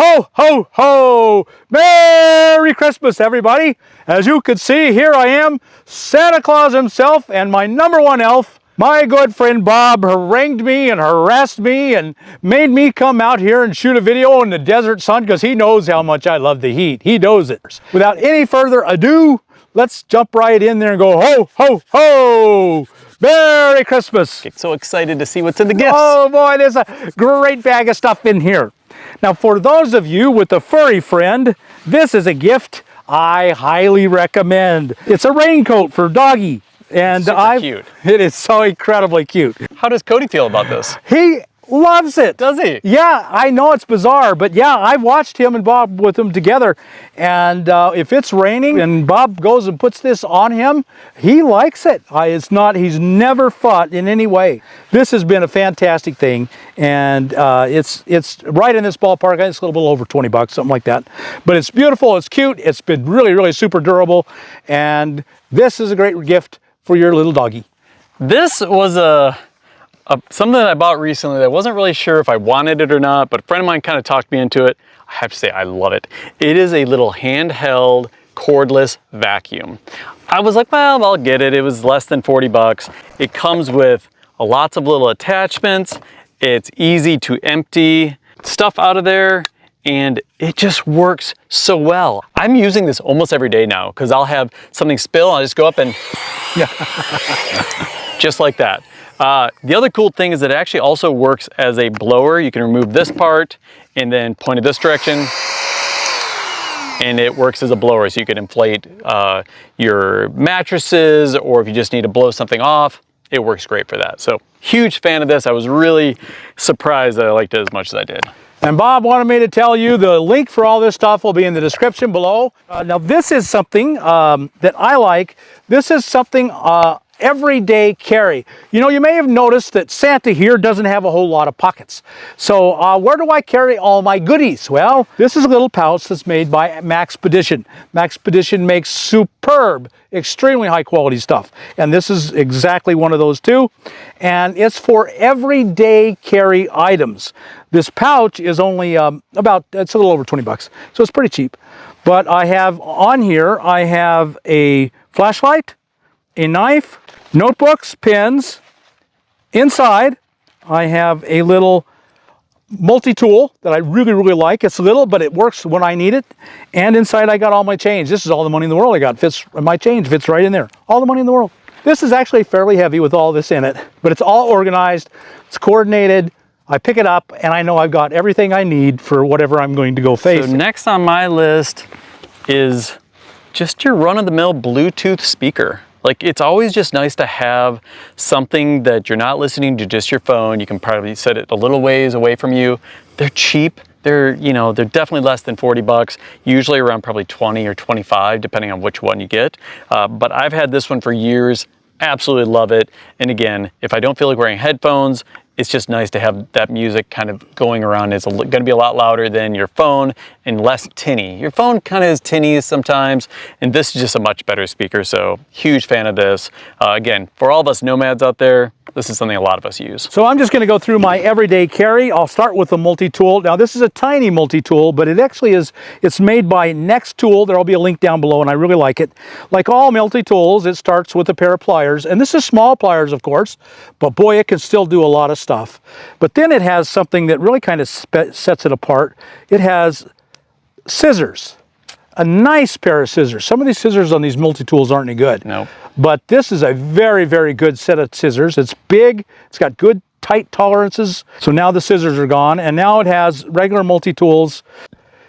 Ho, ho, ho! Merry Christmas, everybody! As you can see, here I am, Santa Claus himself, and my #1 elf, my good friend Bob, harangued me and harassed me and made me come out here and shoot a video in the desert sun because he knows how much I love the heat. He knows it. Without any further ado, let's jump right in there and go ho, ho, ho! Merry Christmas! Get so excited to see what's in the gifts. Oh boy, there's a great bag of stuff in here. Now, for those of you with a furry friend, this is a gift I highly recommend. It's a raincoat for Doggy. And cute. It is so incredibly cute. How does Cody feel about this? He loves it. Does he? Yeah, I know it's bizarre, but yeah, I've watched him and Bob with them together. And if it's raining and Bob goes and puts this on him, he likes it. He's never fought in any way. This has been a fantastic thing. And it's right in this ballpark. It's a little bit over 20 bucks, something like that. But it's beautiful, it's cute, it's been really, really super durable. And this is a great gift for your little doggy. This was something that I bought recently that I wasn't really sure if I wanted it or not, but a friend of mine kind of talked me into it. I have to say, I love it. It is a little handheld cordless vacuum. I was like, well, I'll get it. It was less than 40 bucks. It comes with lots of little attachments. It's easy to empty stuff out of there, and it just works so well. I'm using this almost every day now because I'll have something spill, I'll just go up and just like that. The other cool thing is that it actually also works as a blower. You can remove this part and then point it this direction, and it works as a blower. So you can inflate your mattresses, or if you just need to blow something off, it works great for that. So huge fan of this. I was really surprised that I liked it as much as I did. And Bob wanted me to tell you the link for all this stuff will be in the description below. Now this is something that I like. This is something everyday carry. You know, you may have noticed that Santa here doesn't have a whole lot of pockets. So where do I carry all my goodies? Well, this is a little pouch that's made by Maxpedition. Maxpedition makes superb, extremely high quality stuff. And this is exactly one of those too. And it's for everyday carry items. This pouch is only it's a little over 20 bucks. So it's pretty cheap. But I have on here, I have a flashlight, a knife, notebooks, pens. Inside, I have a little multi-tool that I really, really like. It's little, but it works when I need it. And inside, I got all my change. This is all the money in the world I got. My change fits right in there. All the money in the world. This is actually fairly heavy with all this in it, but it's all organized. It's coordinated. I pick it up, and I know I've got everything I need for whatever I'm going to go face. So next on my list is just your run-of-the-mill Bluetooth speaker. Like, it's always just nice to have something that you're not listening to just your phone. You can probably set it a little ways away from you. They're cheap. They're definitely less than 40 bucks, usually around probably 20 or 25, depending on which one you get. But I've had this one for years, absolutely love it. And again, if I don't feel like wearing headphones, it's just nice to have that music kind of going around. It's going to be a lot louder than your phone and less tinny. Your phone kind of is tinny sometimes, and this is just a much better speaker, so huge fan of this. Again, for all of us nomads out there, this is something a lot of us use. So I'm just going to go through my everyday carry. I'll start with the multi-tool. Now this is a tiny multi-tool, but it actually is, it's made by Nexttool. There'll be a link down below, and I really like it. Like all multi-tools, it starts with a pair of pliers, and this is small pliers, of course, but boy, it can still do a lot of stuff. But then it has something that really kind of sets it apart. It has scissors. A nice pair of scissors. Some of these scissors on these multi-tools aren't any good. No. But this is a very, very good set of scissors. It's big, it's got good tight tolerances. So now the scissors are gone, and now it has regular multi-tools.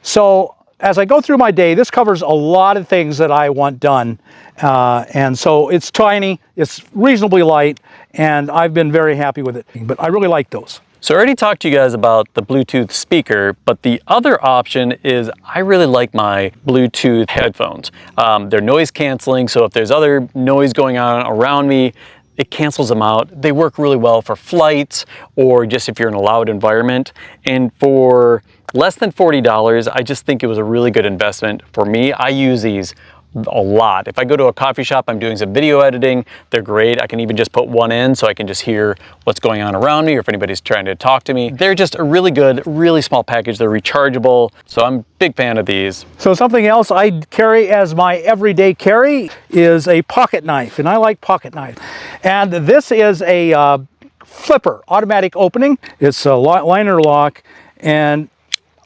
So as I go through my day, this covers a lot of things that I want done. And so it's tiny, it's reasonably light, and I've been very happy with it. But I really like those. So I already talked to you guys about the Bluetooth speaker, but the other option is I really like my Bluetooth headphones. They're noise canceling, so if there's other noise going on around me, it cancels them out. They work really well for flights or just if you're in a loud environment. And for less than $40, I just think it was a really good investment for me. I use these a lot. If I go to a coffee shop, I'm doing some video editing, they're great. I can even just put one in so I can just hear what's going on around me or if anybody's trying to talk to me. They're just a really good, really small package. They're rechargeable, so I'm a big fan of these. So something else I carry as my everyday carry is a pocket knife, and I like pocket knife. And this is a flipper, automatic opening. It's a liner lock, and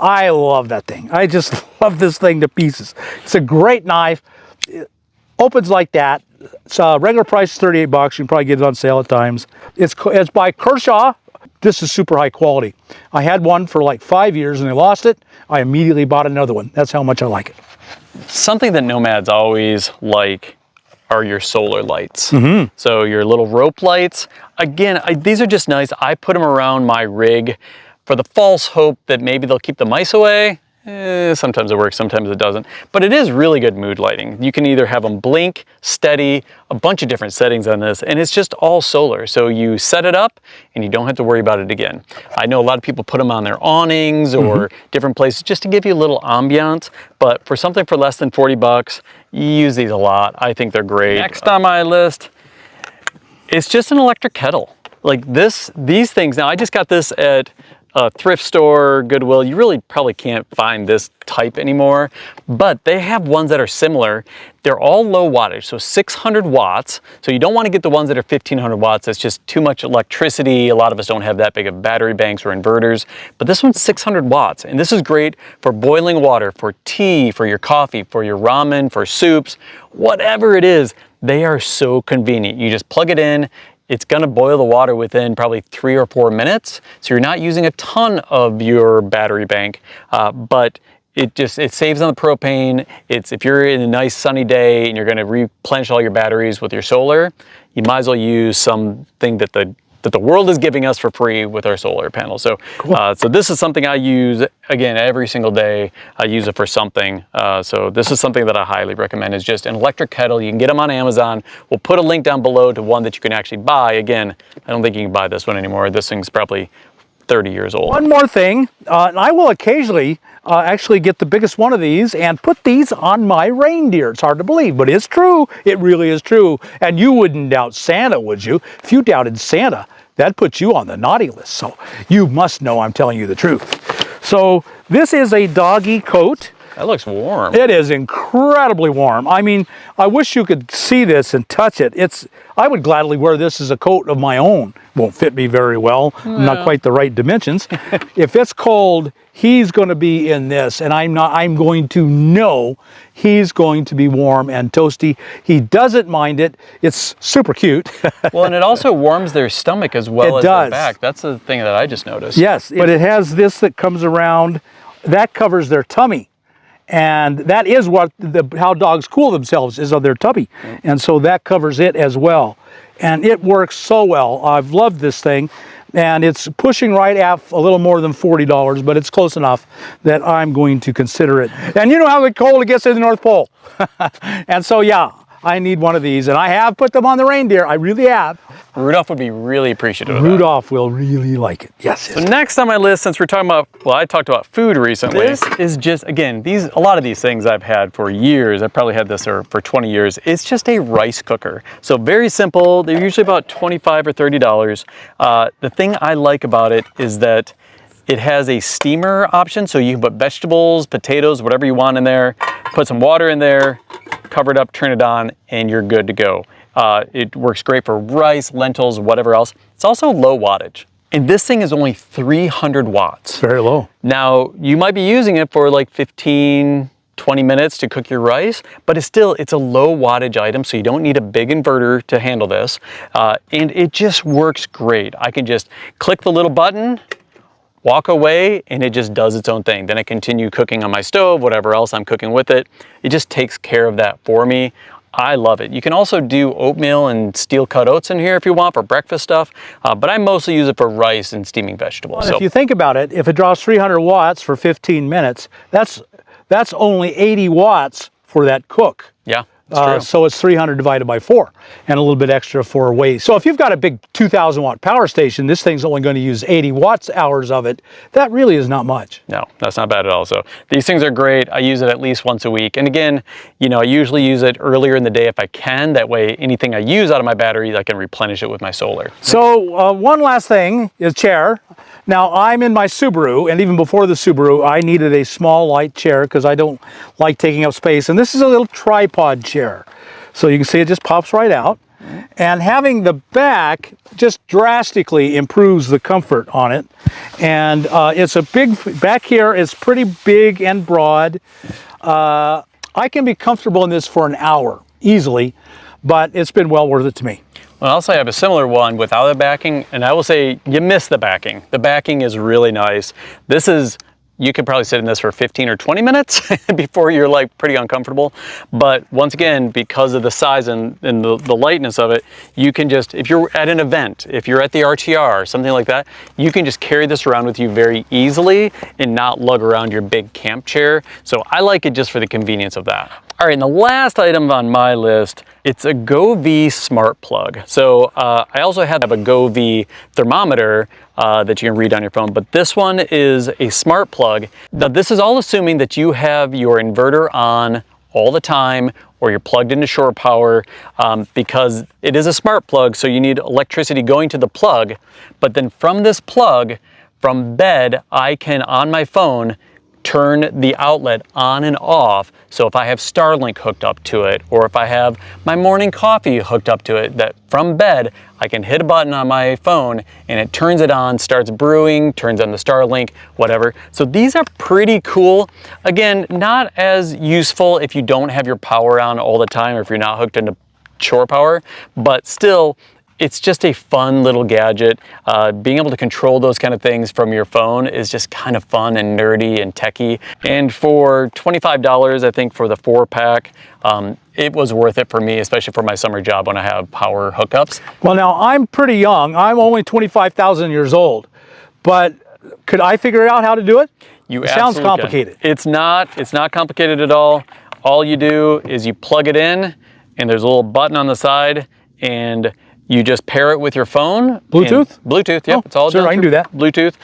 I love that thing. I just love this thing to pieces. It's a great knife. It opens like that. It's regular price is 38 bucks. You can probably get it on sale at times. It's by Kershaw. This is super high quality. I had one for like 5 years and I lost it. I immediately bought another one. That's how much I like it. Something that nomads always like are your solar lights. So your little rope lights. Again, these are just nice. I put them around my rig for the false hope that maybe they'll keep the mice away. Sometimes it works, sometimes it doesn't. But it is really good mood lighting. You can either have them blink, steady, a bunch of different settings on this, and it's just all solar. So you set it up and you don't have to worry about it again. I know a lot of people put them on their awnings or different places just to give you a little ambiance, but for something for less than 40 bucks, you use these a lot. I think they're great. Next on my list, it's just an electric kettle. Like these things, now I just got this at a thrift store, Goodwill. You really probably can't find this type anymore, but they have ones that are similar. They're all low wattage, so 600 watts. So you don't want to get the ones that are 1500 watts. That's just too much electricity. A lot of us don't have that big of battery banks or inverters, but this one's 600 watts. And this is great for boiling water, for tea, for your coffee, for your ramen, for soups, whatever it is. They are so convenient. You just plug it in. It's gonna boil the water within probably 3 or 4 minutes. So you're not using a ton of your battery bank, but it saves on the propane. If you're in a nice sunny day and you're gonna replenish all your batteries with your solar, you might as well use something that the world is giving us for free with our solar panels. So, cool. So this is something I use, again, every single day. I use it for something. So this is something that I highly recommend, is just an electric kettle. You can get them on Amazon. We'll put a link down below to one that you can actually buy. Again, I don't think you can buy this one anymore. This thing's probably 30 years old. One more thing, and I will occasionally actually get the biggest one of these and put these on my reindeer. It's hard to believe, but it's true. It really is true. And you wouldn't doubt Santa, would you? If you doubted Santa, that puts you on the naughty list. So you must know I'm telling you the truth. So this is a doggy coat. That looks warm. It is incredibly warm. I mean, I wish you could see this and touch it. I would gladly wear this as a coat of my own. Won't fit me very well. No. Not quite the right dimensions. If it's cold, he's going to be in this, and I'm going to know he's going to be warm and toasty. He doesn't mind it. It's super cute. Well, and it also warms their stomach as well as their back. That's the thing that I just noticed. Yes, but it has this that comes around. That covers their tummy. And that is what how dogs cool themselves, is on their tummy. And so that covers it as well. And it works so well. I've loved this thing. And it's pushing right at a little more than $40, but it's close enough that I'm going to consider it. And you know how cold it gets in the North Pole. And so, yeah, I need one of these. And I have put them on the reindeer. I really have. Rudolph would be really appreciative of that. Rudolph will really like it. Yes. So next on my list, since we're talking about, well, I talked about food recently. This is just, again, a lot of these things I've had for years. I've probably had this for 20 years. It's just a rice cooker. So very simple. They're usually about $25 or $30. The thing I like about it is that it has a steamer option. So you can put vegetables, potatoes, whatever you want in there, put some water in there, cover it up, turn it on, and you're good to go. It works great for rice, lentils, whatever else. It's also low wattage. And this thing is only 300 watts. It's very low. Now, you might be using it for like 15, 20 minutes to cook your rice, but it's a low wattage item, so you don't need a big inverter to handle this. And it just works great. I can just click the little button, walk away, and it just does its own thing. Then I continue cooking on my stove, whatever else I'm cooking with it. It just takes care of that for me. I love it. You can also do oatmeal and steel cut oats in here if you want for breakfast stuff, but I mostly use it for rice and steaming vegetables. Well, if you think about it, if it draws 300 watts for 15 minutes, that's only 80 watts for that cook. Yeah. So it's 300 divided by 4 and a little bit extra for weight. So if you've got a big 2,000 watt power station, this thing's only going to use 80 watts hours of it. That really is not much. No, that's not bad at all. So these things are great. I use it at least once a week. And again, you know, I usually use it earlier in the day if I can. That way, anything I use out of my batteries, I can replenish it with my solar. So one last thing is chair. Now I'm in my Subaru, and even before the Subaru, I needed a small light chair because I don't like taking up space. And this is a little tripod chair. So you can see it just pops right out. And having the back just drastically improves the comfort on it. And it's a big, back here is pretty big and broad. I can be comfortable in this for an hour easily, but it's been well worth it to me. Well, I'll say I have a similar one without the backing, and I will say you miss the backing. The backing is really nice. This is, you could probably sit in this for 15 or 20 minutes before you're like pretty uncomfortable. But once again, because of the size and the lightness of it, you can just, if you're at an event, if you're at the RTR or something like that, you can just carry this around with you very easily and not lug around your big camp chair. So I like it just for the convenience of that. All right, and the last item on my list, it's a Govee smart plug. So I also have a Govee thermometer that you can read on your phone, but this one is a smart plug. Now this is all assuming that you have your inverter on all the time or you're plugged into shore power, because it is a smart plug, so you need electricity going to the plug, but then from this plug, from bed, I can, on my phone, turn the outlet on and off. So if I have Starlink hooked up to it, or if I have my morning coffee hooked up to it, that from bed, I can hit a button on my phone and it turns it on, starts brewing, turns on the Starlink, whatever. So these are pretty cool. Again, not as useful if you don't have your power on all the time or if you're not hooked into shore power, but still, it's just a fun little gadget. Being able to control those kind of things from your phone is just kind of fun and nerdy and techy. And for $25, I think for the 4-pack, it was worth it for me, especially for my summer job when I have power hookups. Well, now I'm pretty young. I'm only 25,000 years old, but could I figure out how to do it? It sounds complicated. It's not complicated at all. All you do is you plug it in and there's a little button on the side and you just pair it with your phone. Bluetooth? Bluetooth, yep. It's all sure, I can do that. Bluetooth.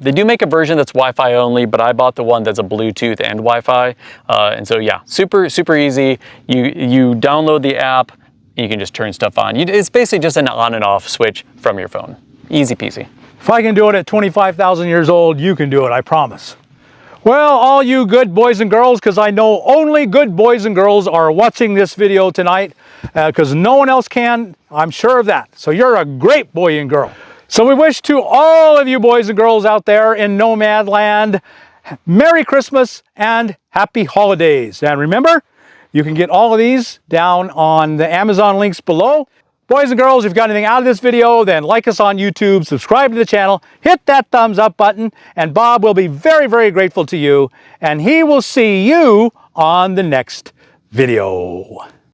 They do make a version that's Wi-Fi only, but I bought the one that's a Bluetooth and Wi-Fi. And so yeah, super easy. You download the app, and you can just turn stuff on. It's basically just an on and off switch from your phone. Easy peasy. If I can do it at 25,000 years old, you can do it, I promise. Well, all you good boys and girls, because I know only good boys and girls are watching this video tonight, because no one else can, I'm sure of that. So you're a great boy and girl. So we wish to all of you boys and girls out there in Nomad Land, Merry Christmas and Happy Holidays. And remember, you can get all of these down on the Amazon links below. Boys and girls, if you've got anything out of this video, then like us on YouTube, subscribe to the channel, hit that thumbs up button, and Bob will be very grateful to you, and he will see you on the next video.